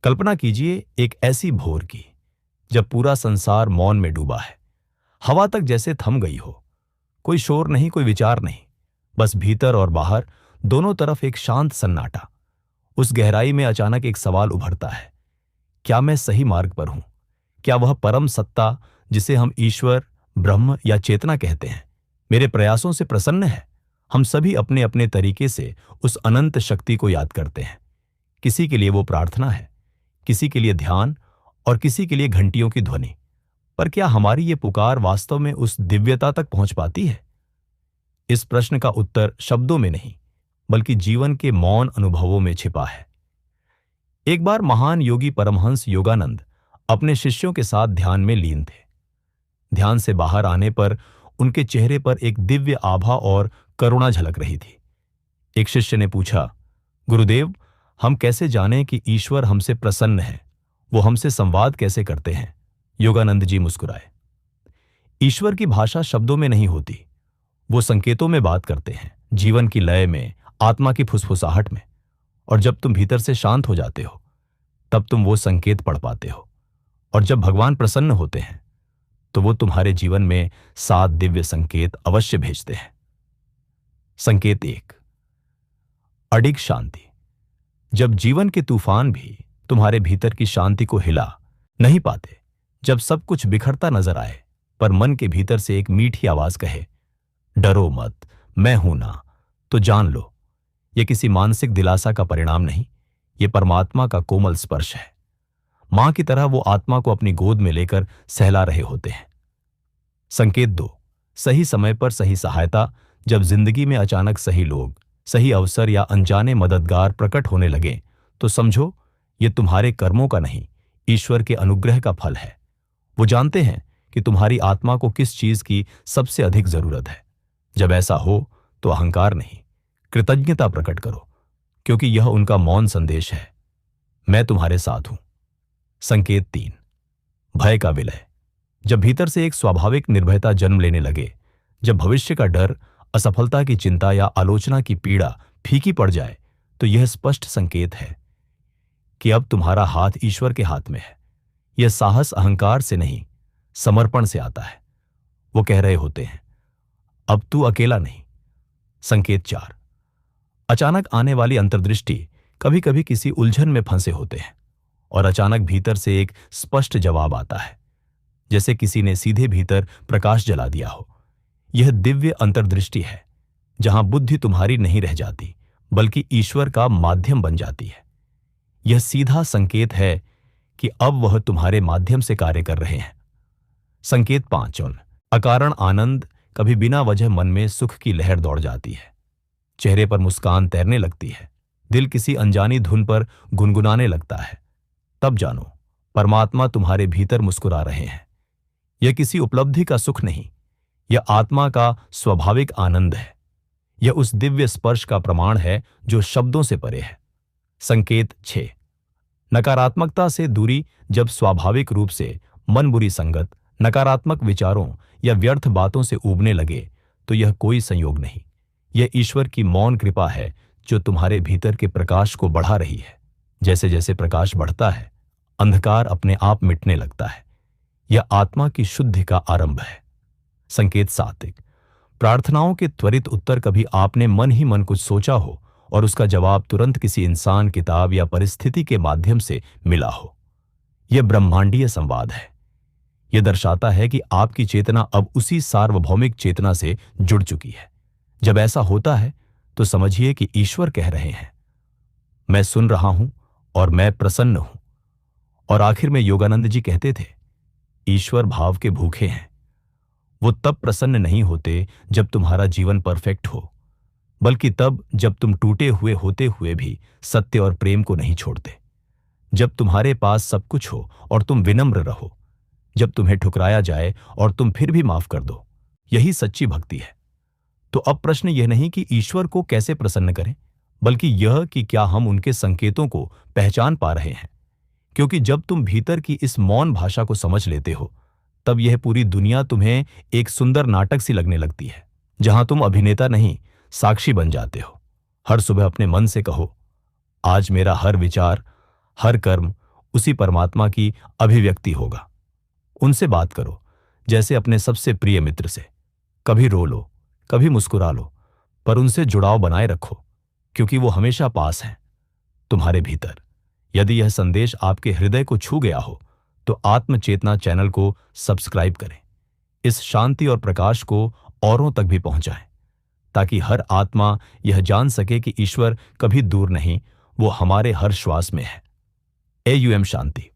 कल्पना कीजिए एक ऐसी भोर की जब पूरा संसार मौन में डूबा है। हवा तक जैसे थम गई हो। कोई शोर नहीं, कोई विचार नहीं, बस भीतर और बाहर दोनों तरफ एक शांत सन्नाटा। उस गहराई में अचानक एक सवाल उभरता है, क्या मैं सही मार्ग पर हूं? क्या वह परम सत्ता जिसे हम ईश्वर, ब्रह्म या चेतना कहते हैं, मेरे प्रयासों से प्रसन्न है? हम सभी अपने अपने तरीके से उस अनंत शक्ति को याद करते हैं। किसी के लिए वो प्रार्थना है, किसी के लिए ध्यान और किसी के लिए घंटियों की ध्वनि। पर क्या हमारी ये पुकार वास्तव में उस दिव्यता तक पहुंच पाती है? इस प्रश्न का उत्तर शब्दों में नहीं, बल्कि जीवन के मौन अनुभवों में छिपा है। एक बार महान योगी परमहंस योगानंद अपने शिष्यों के साथ ध्यान में लीन थे। ध्यान से बाहर आने पर उनके चेहरे पर एक दिव्य आभा और करुणा झलक रही थी। एक शिष्य ने पूछा, गुरुदेव, हम कैसे जानें कि ईश्वर हमसे प्रसन्न है? वो हमसे संवाद कैसे करते हैं? योगानंद जी मुस्कुराए। ईश्वर की भाषा शब्दों में नहीं होती, वो संकेतों में बात करते हैं, जीवन की लय में, आत्मा की फुसफुसाहट में। और जब तुम भीतर से शांत हो जाते हो, तब तुम वो संकेत पढ़ पाते हो। और जब भगवान प्रसन्न होते हैं, तो वो तुम्हारे जीवन में 7 दिव्य संकेत अवश्य भेजते हैं। संकेत 1, अडिग शांति। जब जीवन के तूफान भी तुम्हारे भीतर की शांति को हिला नहीं पाते, जब सब कुछ बिखरता नजर आए, पर मन के भीतर से एक मीठी आवाज कहे, डरो मत, मैं हूं ना, तो जान लो, यह किसी मानसिक दिलासा का परिणाम नहीं, यह परमात्मा का कोमल स्पर्श है। मां की तरह वो आत्मा को अपनी गोद में लेकर सहला रहे होते हैं। संकेत 2, सही समय पर सही सहायता। जब जिंदगी में अचानक सही लोग, सही अवसर या अनजाने मददगार प्रकट होने लगे, तो समझो ये तुम्हारे कर्मों का नहीं, ईश्वर के अनुग्रह का फल है। वो जानते हैं कि तुम्हारी आत्मा को किस चीज की सबसे अधिक जरूरत है। जब ऐसा हो तो अहंकार नहीं, कृतज्ञता प्रकट करो, क्योंकि यह उनका मौन संदेश है, मैं तुम्हारे साथ हूं। संकेत 3, भय का विलय। जब भीतर से एक स्वाभाविक निर्भयता जन्म लेने लगे, जब भविष्य का डर, असफलता की चिंता या आलोचना की पीड़ा फीकी पड़ जाए, तो यह स्पष्ट संकेत है कि अब तुम्हारा हाथ ईश्वर के हाथ में है। यह साहस अहंकार से नहीं, समर्पण से आता है। वो कह रहे होते हैं, अब तू अकेला नहीं। संकेत 4, अचानक आने वाली अंतर्दृष्टि। कभी कभी किसी उलझन में फंसे होते हैं और अचानक भीतर से एक स्पष्ट जवाब आता है, जैसे किसी ने सीधे भीतर प्रकाश जला दिया हो। यह दिव्य अंतर्दृष्टि है, जहां बुद्धि तुम्हारी नहीं रह जाती, बल्कि ईश्वर का माध्यम बन जाती है। यह सीधा संकेत है कि अब वह तुम्हारे माध्यम से कार्य कर रहे हैं। संकेत 5, अकारण आनंद। कभी बिना वजह मन में सुख की लहर दौड़ जाती है, चेहरे पर मुस्कान तैरने लगती है, दिल किसी अनजानी धुन पर गुनगुनाने लगता है। तब जानो, परमात्मा तुम्हारे भीतर मुस्कुरा रहे हैं। यह किसी उपलब्धि का सुख नहीं, यह आत्मा का स्वाभाविक आनंद है। यह उस दिव्य स्पर्श का प्रमाण है जो शब्दों से परे है। संकेत 6, नकारात्मकता से दूरी। जब स्वाभाविक रूप से मन बुरी संगत, नकारात्मक विचारों या व्यर्थ बातों से ऊबने लगे, तो यह कोई संयोग नहीं, यह ईश्वर की मौन कृपा है जो तुम्हारे भीतर के प्रकाश को बढ़ा रही है। जैसे जैसे प्रकाश बढ़ता है, अंधकार अपने आप मिटने लगता है। यह आत्मा की शुद्धि का आरंभ है। संकेत 7, प्रार्थनाओं के त्वरित उत्तर। कभी आपने मन ही मन कुछ सोचा हो और उसका जवाब तुरंत किसी इंसान, किताब या परिस्थिति के माध्यम से मिला हो। यह ब्रह्मांडीय संवाद है। यह दर्शाता है कि आपकी चेतना अब उसी सार्वभौमिक चेतना से जुड़ चुकी है। जब ऐसा होता है तो समझिए कि ईश्वर कह रहे हैं, मैं सुन रहा हूं और मैं प्रसन्न हूं। और आखिर में योगानंद जी कहते थे, ईश्वर भाव के भूखे हैं। वो तब प्रसन्न नहीं होते जब तुम्हारा जीवन परफेक्ट हो, बल्कि तब जब तुम टूटे हुए होते हुए भी सत्य और प्रेम को नहीं छोड़ते, जब तुम्हारे पास सब कुछ हो और तुम विनम्र रहो, जब तुम्हें ठुकराया जाए और तुम फिर भी माफ कर दो। यही सच्ची भक्ति है। तो अब प्रश्न यह नहीं कि ईश्वर को कैसे प्रसन्न करें, बल्कि यह कि क्या हम उनके संकेतों को पहचान पा रहे हैं। क्योंकि जब तुम भीतर की इस मौन भाषा को समझ लेते हो, तब यह पूरी दुनिया तुम्हें एक सुंदर नाटक सी लगने लगती है, जहां तुम अभिनेता नहीं, साक्षी बन जाते हो। हर सुबह अपने मन से कहो, आज मेरा हर विचार, हर कर्म उसी परमात्मा की अभिव्यक्ति होगा। उनसे बात करो जैसे अपने सबसे प्रिय मित्र से। कभी रो लो, कभी मुस्कुरा लो, पर उनसे जुड़ाव बनाए रखो, क्योंकि वो हमेशा पास हैं, तुम्हारे भीतर। यदि यह संदेश आपके हृदय को छू गया हो तो आत्मचेतना चैनल को सब्सक्राइब करें। इस शांति और प्रकाश को औरों तक भी पहुंचाएं, ताकि हर आत्मा यह जान सके कि ईश्वर कभी दूर नहीं, वो हमारे हर श्वास में है। AUM शांति।